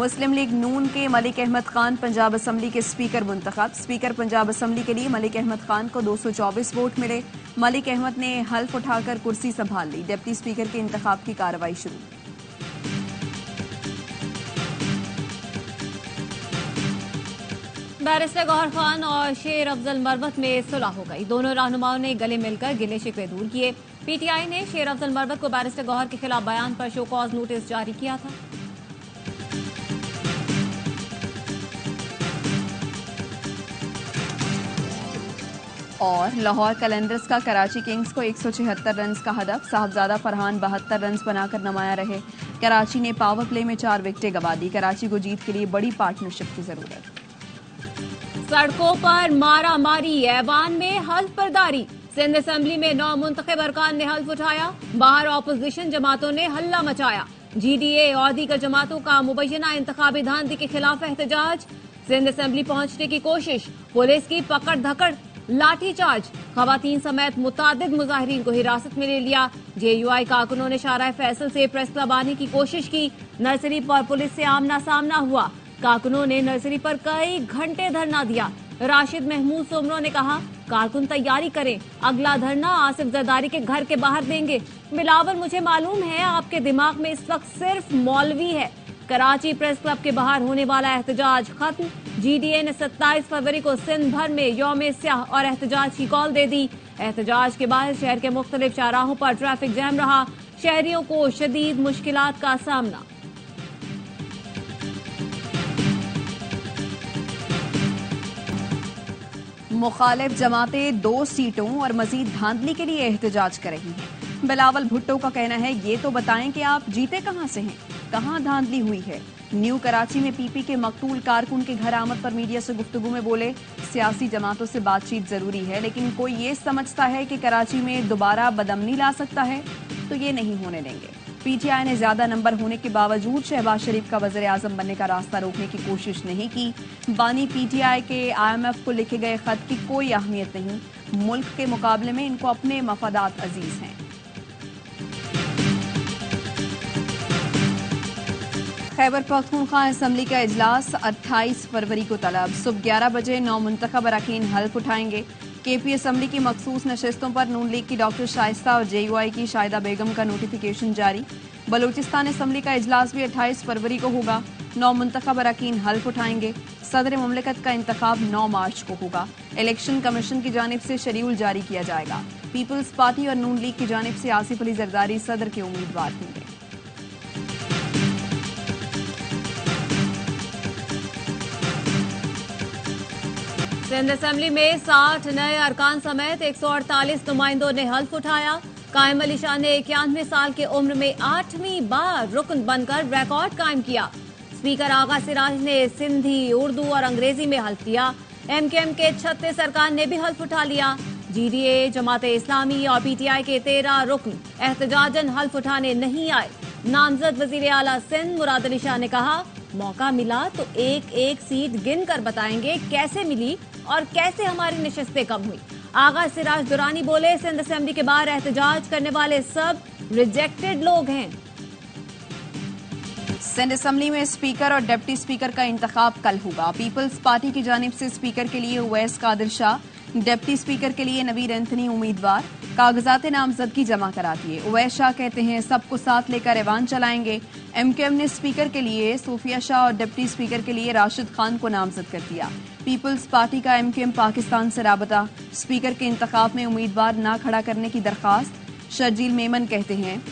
मुस्लिम league नून के Malik Ahmad Khan Punjab assembly के speaker मुंतखब। स्पीकर पंजाब असम्बली के लिए मलिक अहमद खान को 224 वोट मिले। मलिक अहमद ने हल्फ उठाकर कुर्सी संभाल ली। डिप्टी स्पीकर के इंतखाब की कार्रवाई शुरू। बैरिस्टर गौहर खान और शेर अफजल मरवत में सुलह हो गई। दोनों रहनुमाओं ने गले मिलकर गिले शिकवे दूर किए। पीटीआई ने शेर अफजल मरवत को बैरिस्टर गौहर के खिलाफ बयान पर शो कॉज नोटिस जारी किया था। और लाहौर कैलेंडर्स का कराची किंग्स को 176 रन का हदफ। साहबजादा फरहान 72 रन बनाकर नुमाया रहे। कराची ने पावर प्ले में 4 विकेटें गंवा दी। कराची को जीत के लिए बड़ी पार्टनरशिप की जरूरत। सड़कों पर मारा मारी, ऐवान में हल्फ बर्दारी। सिंध असेंबली में 9 मुंतखब अरकान ने हल्फ उठाया। बाहर ऑपोजिशन जमातों ने हल्ला मचाया। जीडीए और दीगर जमातों का मुबैना इंतखाबी धांधली के खिलाफ एहतजाज। सिंध असेंबली पहुंचने की कोशिश, पुलिस की पकड़ धकड़, लाठीचार्ज। खवातीन समेत मुतादिद मुजाहिरीन को हिरासत में ले लिया। जेयूआई कारकुनों ने शाहराह फैसल से प्रेस क्लब आने की कोशिश की। नर्सरी पर पुलिस से आमना सामना हुआ। कारकुनों ने नर्सरी पर कई घंटे धरना दिया। राशिद महमूद सोमरो ने कहा, कारकुन तैयारी करें, अगला धरना आसिफ जरदारी के घर के बाहर देंगे। बिलावल, मुझे मालूम है आपके दिमाग में इस वक्त सिर्फ मौलवी है। कराची प्रेस क्लब के बाहर होने वाला एहतजाज खत्म। जीडीए ने 27 फरवरी को सिंध भर में यौम स्याह और एहतजाज की कॉल दे दी। एहतजाज के बाद शहर के मुख्तलिफ चौराहों पर ट्रैफिक जैम रहा। शहरियों को शदीद मुश्किलात का सामना। मुखालिफ जमातें 2 सीटों और मजीद धांधली के लिए एहतजाज कर रही हैं। बिलावल भुट्टो का कहना है, ये तो बताएं कि आप जीते कहां से हैं, कहां धांधली हुई है। न्यू कराची में पीपी के मकतूल कारकुन के घर आमद पर मीडिया से गुफ्तगू में बोले, सियासी जमातों से बातचीत जरूरी है, लेकिन कोई ये समझता है कि कराची में दोबारा बदअमनी ला सकता है तो ये नहीं होने देंगे। पीटीआई ने ज्यादा नंबर होने के बावजूद शहबाज शरीफ का वज़ीर आज़म बनने का रास्ता रोकने की कोशिश नहीं की। बानी पीटीआई के IMF को लिखे गए खत की कोई अहमियत नहीं। मुल्क के मुकाबले में इनको अपने मफादात अजीज हैं। खैबर पख्तूनख्वा असम्बली का इजलास 28 फरवरी को तलब। सुबह 11 बजे 9 मुंतखब अरकान हल्फ उठाएंगे। केपी असम्बली की मखसूस नशिस्तों पर नून लीग की डॉक्टर शाइस्ता और जेयूआई की शाहिदा बेगम का नोटिफिकेशन जारी। बलूचिस्तान असम्बली का इजलास भी 28 फरवरी को होगा। 9 मुंतखब अरकान हल्फ उठाएंगे। सदर मुमलिकत का इंतखाब 9 मार्च को होगा। इलेक्शन कमीशन की जानिब से शेड्यूल जारी किया जाएगा। पीपल्स पार्टी और नून लीग की जानिब से आसिफ अली जरदारी सदर के उम्मीदवार होंगे। सिंध असेंबली में 60 नए अरकान समेत 148 नुमाइंदों ने हल्फ उठाया। कायम अली शाह ने 91 साल की उम्र में 8वीं बार रुकन बनकर रिकॉर्ड कायम किया। स्पीकर आगा सिराज ने सिंधी, उर्दू और अंग्रेजी में हल्फ दिया। MKM के 36 अरकान ने भी हल्फ उठा लिया। जीडीए, जमात इस्लामी और पीटीआई के 13 रुकन एहतजाजन हल्फ उठाने नहीं आए। नामजद वजीर आला सिंध मुराद अली शाह ने कहा, मौका मिला तो एक एक सीट गिन कर बताएंगे कैसे मिली और कैसे हमारी नशिस्तें कम हुई। आगा सिराज दुरानी बोले, सिंध असेंबली के बाहर एहतजाज करने वाले सब रिजेक्टेड लोग हैं। सिंध असेंबली में स्पीकर और डिप्टी स्पीकर का इंतखाब कल होगा। पीपल्स पार्टी की जानिब से स्पीकर के लिए उवैस कादिर शाह, डिप्टी स्पीकर के लिए नवीर एंथनी उम्मीदवार। कागजात नामजदगी जमा करा दिए। उवैस शाह कहते हैं, सबको साथ लेकर ऐवान चलाएंगे। MKM ने स्पीकर के लिए सूफिया शाह और डिप्टी स्पीकर के लिए राशिद खान को नामजद कर दिया। पीपल्स पार्टी का MKM पाकिस्तान से राबता। स्पीकर के इंतखाब में उम्मीदवार न खड़ा करने की दरखास्त। शर्जील मेमन कहते हैं,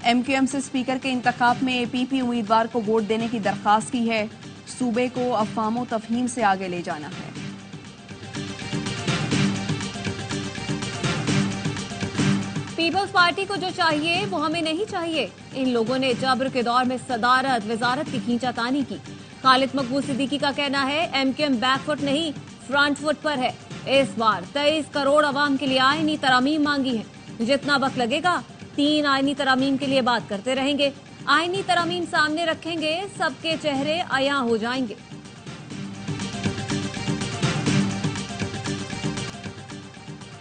MKM से स्पीकर के इंतखाब में APP उम्मीदवार को वोट देने की दरखास्त की है। सूबे को अफवाम तफहीम से आगे ले जाना है। पीपल्स पार्टी को जो चाहिए वो हमें नहीं चाहिए। इन लोगों ने जबर के दौर में सदारत वजारत की खींचातानी की। खालिद मकबूल सिद्दीकी का कहना है, MKM बैकफुट नहीं फ्रंट फुट पर है। इस बार 23 करोड़ अवाम के लिए आईनी तरामीम मांगी है। जितना वक्त लगेगा 3 आईनी तरामीम के लिए बात करते रहेंगे। आईनी तरामीम सामने रखेंगे, सबके चेहरे अया हो जाएंगे।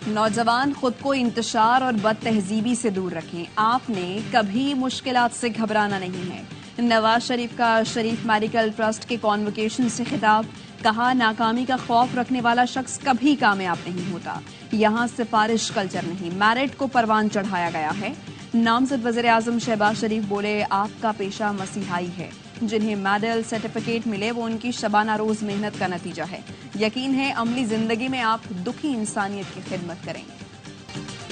नौजवान खुद को इंतशार और बद तहजीबी से दूर रखें। आपने कभी मुश्किलात से घबराना नहीं है। नवाज शरीफ का शरीफ मेडिकल ट्रस्ट के कॉन्वोकेशन से खिताब, कहा नाकामी का खौफ रखने वाला शख्स कभी कामयाब नहीं होता, यहाँ सिफारिश कल्चर नहीं मेरिट को परवान चढ़ाया गया है। नामजद वज़ीर आज़म शहबाज शरीफ बोले, आपका पेशा मसीहाई है, जिन्हें मेडल सर्टिफिकेट मिले वो उनकी शबाना रोज मेहनत का नतीजा है। यकीन है अमली जिंदगी में आप दुखी इंसानियत की खिदमत करेंगे।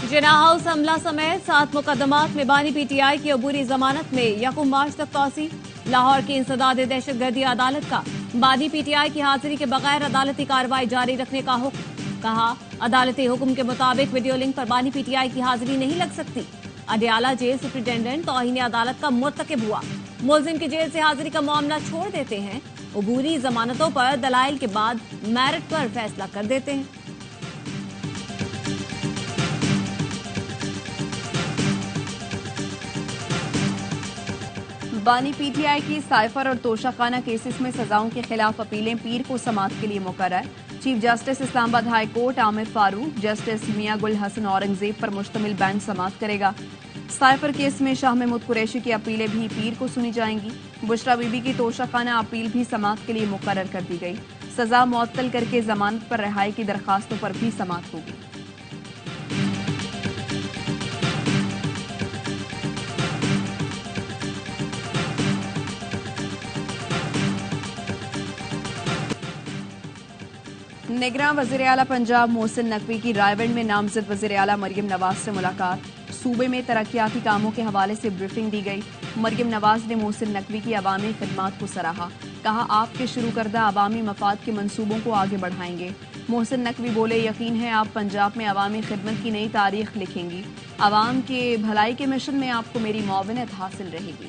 जिन्ना हाउस हमला समेत 7 मुकदमात में बानी पीटीआई की अबूरी जमानत में 1 मार्च तक तौसी। लाहौर की इंसदाद दहशतगर्दी अदालत का बानी पीटीआई की हाजिरी के बगैर अदालती कार्रवाई जारी रखने का हुक्म, कहा अदालती हुक्म के मुताबिक वीडियो लिंक पर बानी पीटीआई की हाजिरी नहीं लग सकती। अडयाला जेल सुप्रिंटेंडेंट तौहीन अदालत का मुर्तकिब हुआ, मुलजिम की जेल से हाजिरी का मामला छोड़ देते हैं, अबूरी जमानतों पर दलाइल के बाद मेरिट पर फैसला कर देते हैं। बानी पीटीआई की साइफर और तोशाखाना केसेस में सजाओं के खिलाफ अपीलें पीर को समाअत के लिए मुकर्रर। Chief justice Islamabad high court Aamir Farooq justice Mian Gul Hassan Aurangzeb पर मुश्तमिल बेंच समाअत करेगा। साइफर केस में शाह महमूद कुरैशी की अपीलें भी पीर को सुनी जाएंगी। बुशरा बीबी की तोशाखाना अपील भी समाअत के लिए मुकर्रर कर दी गई। सजा मुअत्तल करके जमानत पर रिहाई की दरखास्तों पर भी समाअत होगी। निगरान वज़ीर आला पंजाब मोहसिन नकवी की रायगढ़ में नामजद वज़ीर आला मरियम नवाज से मुलाकात। सूबे में तरक्याती कामों के हवाले से ब्रीफिंग दी गई। मरियम नवाज ने मोहसिन नकवी की अवामी खिदमात को सराहा, कहा आपके शुरू करदा अवामी मफाद के मंसूबों को आगे बढ़ाएंगे। मोहसिन नकवी बोले, यकीन है आप पंजाब में अवामी खिदमत की नई तारीख लिखेंगी। अवाम के भलाई के मिशन में आपको मेरी मुआवनत हासिल रहेगी।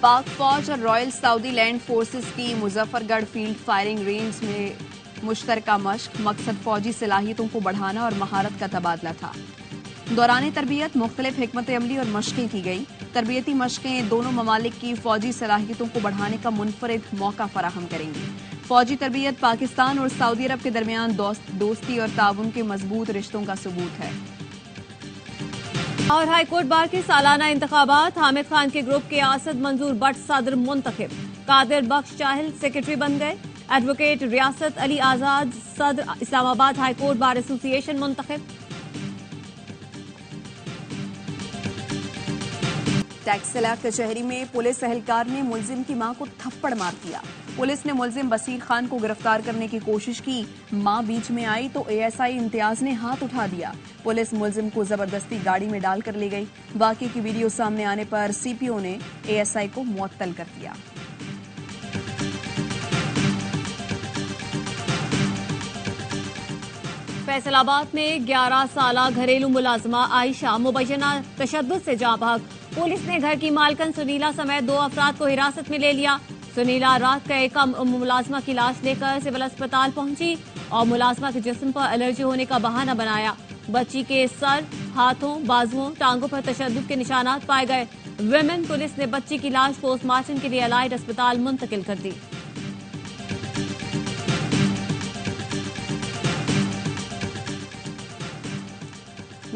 पाक फौज और रॉयल सऊदी लैंड फोर्सेस की मुजफ्फरगढ़ फील्ड फायरिंग रेंज में मुश्तरका मशक, मकसद फौजी सलाहियतों को बढ़ाना और महारत का तबादला था। दौरान तरबियत मुख्तलिफ हिकमत अमली और मशकें की गई। तरबियती मशकें दोनों ममालिक की फौजी सलाहियतों को बढ़ाने का मुनफरिद मौका फराहम करेंगी। फौजी तरबियत पाकिस्तान और सऊदी अरब के दरमियान दोस्ती और ताउन के मजबूत रिश्तों का सबूत है। और हाईकोर्ट बार के सालाना इंतखाबात, हामिद खान के ग्रुप के आसद मंजूर बट सदर मुंतखब, कादिर बख्श चाहिल सेक्रेटरी बन गए। एडवोकेट रियासत अली आजाद सदर इस्लामाबाद हाईकोर्ट बार एसोसिएशन मुंतखब। टैक्सिला कचहरी में पुलिस एहलकार ने मुलजिम की मां को थप्पड़ मार दिया। पुलिस ने मुलजिम बसीर खान को गिरफ्तार करने की कोशिश की, मां बीच में आई तो एएसआई इम्तियाज ने हाथ उठा दिया। पुलिस मुलजिम को जबरदस्ती गाड़ी में डालकर ले गई। वाकये की वीडियो सामने आने पर सीपीओ ने एएसआई को मुअत्तल कर दिया। फैसलाबाद में 11 साला घरेलू मुलाजमा आयशा मुबैना तशद्दुद से जाँ बहक। पुलिस ने घर की मालकन सुनीला समेत 2 अफराद को हिरासत में ले लिया। सुनीला रात का एक मुलाजमा की लाश लेकर सिविल अस्पताल पहुंची और मुलाजमा के जिस्म पर एलर्जी होने का बहाना बनाया। बच्ची के सर, हाथों, बाजुओं, टांगों पर तशद्दुद के निशानात पाए गए। विमेन पुलिस ने बच्ची की लाश पोस्टमार्टम के लिए अलाइड अस्पताल मुंतकिल कर दी।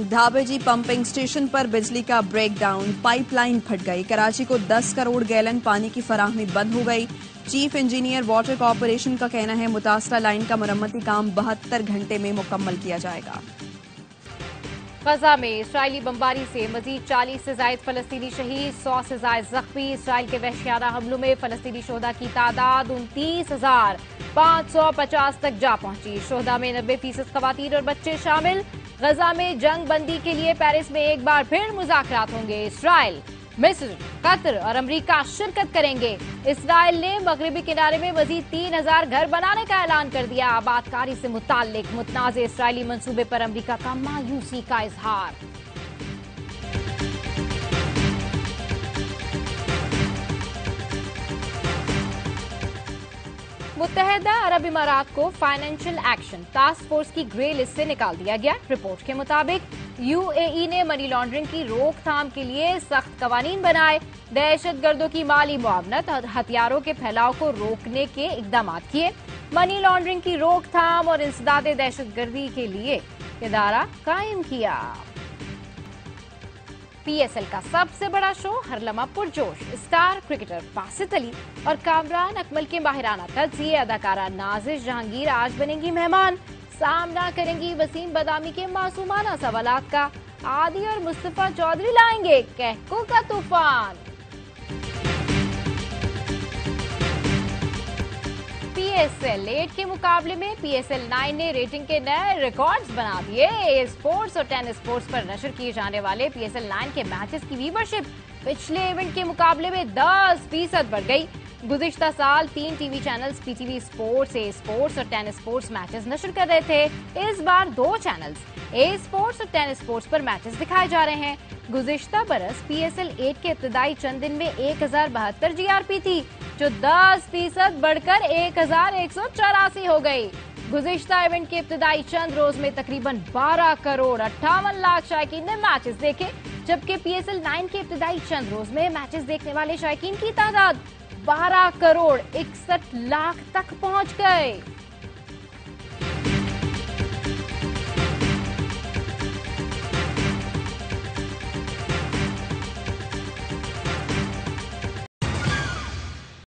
धाबेजी पंपिंग स्टेशन पर बिजली का ब्रेकडाउन, पाइपलाइन फट गई। कराची को 10 करोड़ गैलन पानी की फराहमी बंद हो गई। चीफ इंजीनियर वाटर कॉर्पोरेशन का कहना है मुतासरा लाइन का मरम्मती काम 72 घंटे में मुकम्मल किया जाएगा। गजा में इसराइली बमबारी से मजीद 40 से जायद फलस्तीनी शहीद, 100 से जायद जख्मी। इसराइल के वहशियाना हमलों में फलस्तीनी शोहदा की तादाद 29,550 तक जा पहुंची। शोहदा में 90% खवातीन और बच्चे शामिल। गजा में जंग बंदी के लिए पेरिस में एक बार फिर मुज़ाकरात होंगे। इसराइल, मिस्र, कतर और अमेरिका शिरकत करेंगे। इसराइल ने मगरबी किनारे में मजीद 3000 घर बनाने का ऐलान कर दिया। आबादकारी से मुताल्लिक मुतनाज़ इसराइली मंसूबे पर अमेरिका का मायूसी का इजहार। मुत्तहदा अरब इमारात को फाइनेंशियल एक्शन टास्क फोर्स की ग्रे लिस्ट से निकाल दिया गया। रिपोर्ट के मुताबिक यूएई ने मनी लॉन्ड्रिंग की रोकथाम के लिए सख्त कवानीन बनाए, दहशतगर्दों की माली मुआवनत और हथियारों के फैलाव को रोकने के इकदाम किए। मनी लॉन्ड्रिंग की रोकथाम और इंसदाद दहशतगर्दी के लिए इदारा कायम किया। पीएसएल का सबसे बड़ा शो हर लम्हा पुरजोश। स्टार क्रिकेटर बासित अली और कामरान अकमल के माहिराना तज्जिए। अदाकारा नाजिश जहांगीर आज बनेंगी मेहमान, सामना करेंगी वसीम बदामी के मासूमाना सवालात का। आदि और मुस्तफा चौधरी लाएंगे कहकों का तूफान। पीएसएल 8 के मुकाबले में पीएसएल 9 ने रेटिंग के नए रिकॉर्ड्स बना दिए। स्पोर्ट्स और टेनिस स्पोर्ट्स पर नशर किए जाने वाले पीएसएल 9 के मैचेस की व्यूवरशिप पिछले इवेंट के मुकाबले में 10% बढ़ गई। गुज़िश्ता साल 3 टीवी चैनल्स पीटीवी स्पोर्ट्स, ए स्पोर्ट्स और टेनिस स्पोर्ट्स मैचेस नशर कर रहे थे। इस बार 2 चैनल्स ए स्पोर्ट्स और टेनिस स्पोर्ट्स पर मैचेस दिखाए जा रहे हैं। गुज़िश्ता बरस पीएसएल 8 के इब्तदाई चंद दिन में 1072 जीआरपी थी, जो 10% बढ़कर 1184 हो गई। गुज़िश्ता इवेंट के इब्तदाई चंद रोज में तकरीबन 12 करोड़ 58 लाख शायकीन ने मैचेस देखे, जबकि पीएसएल 9 के इब्तदाई चंद रोज में मैचेस देखने वाले शायकीन की तादाद 12 करोड़ 61 लाख तक पहुंच गए।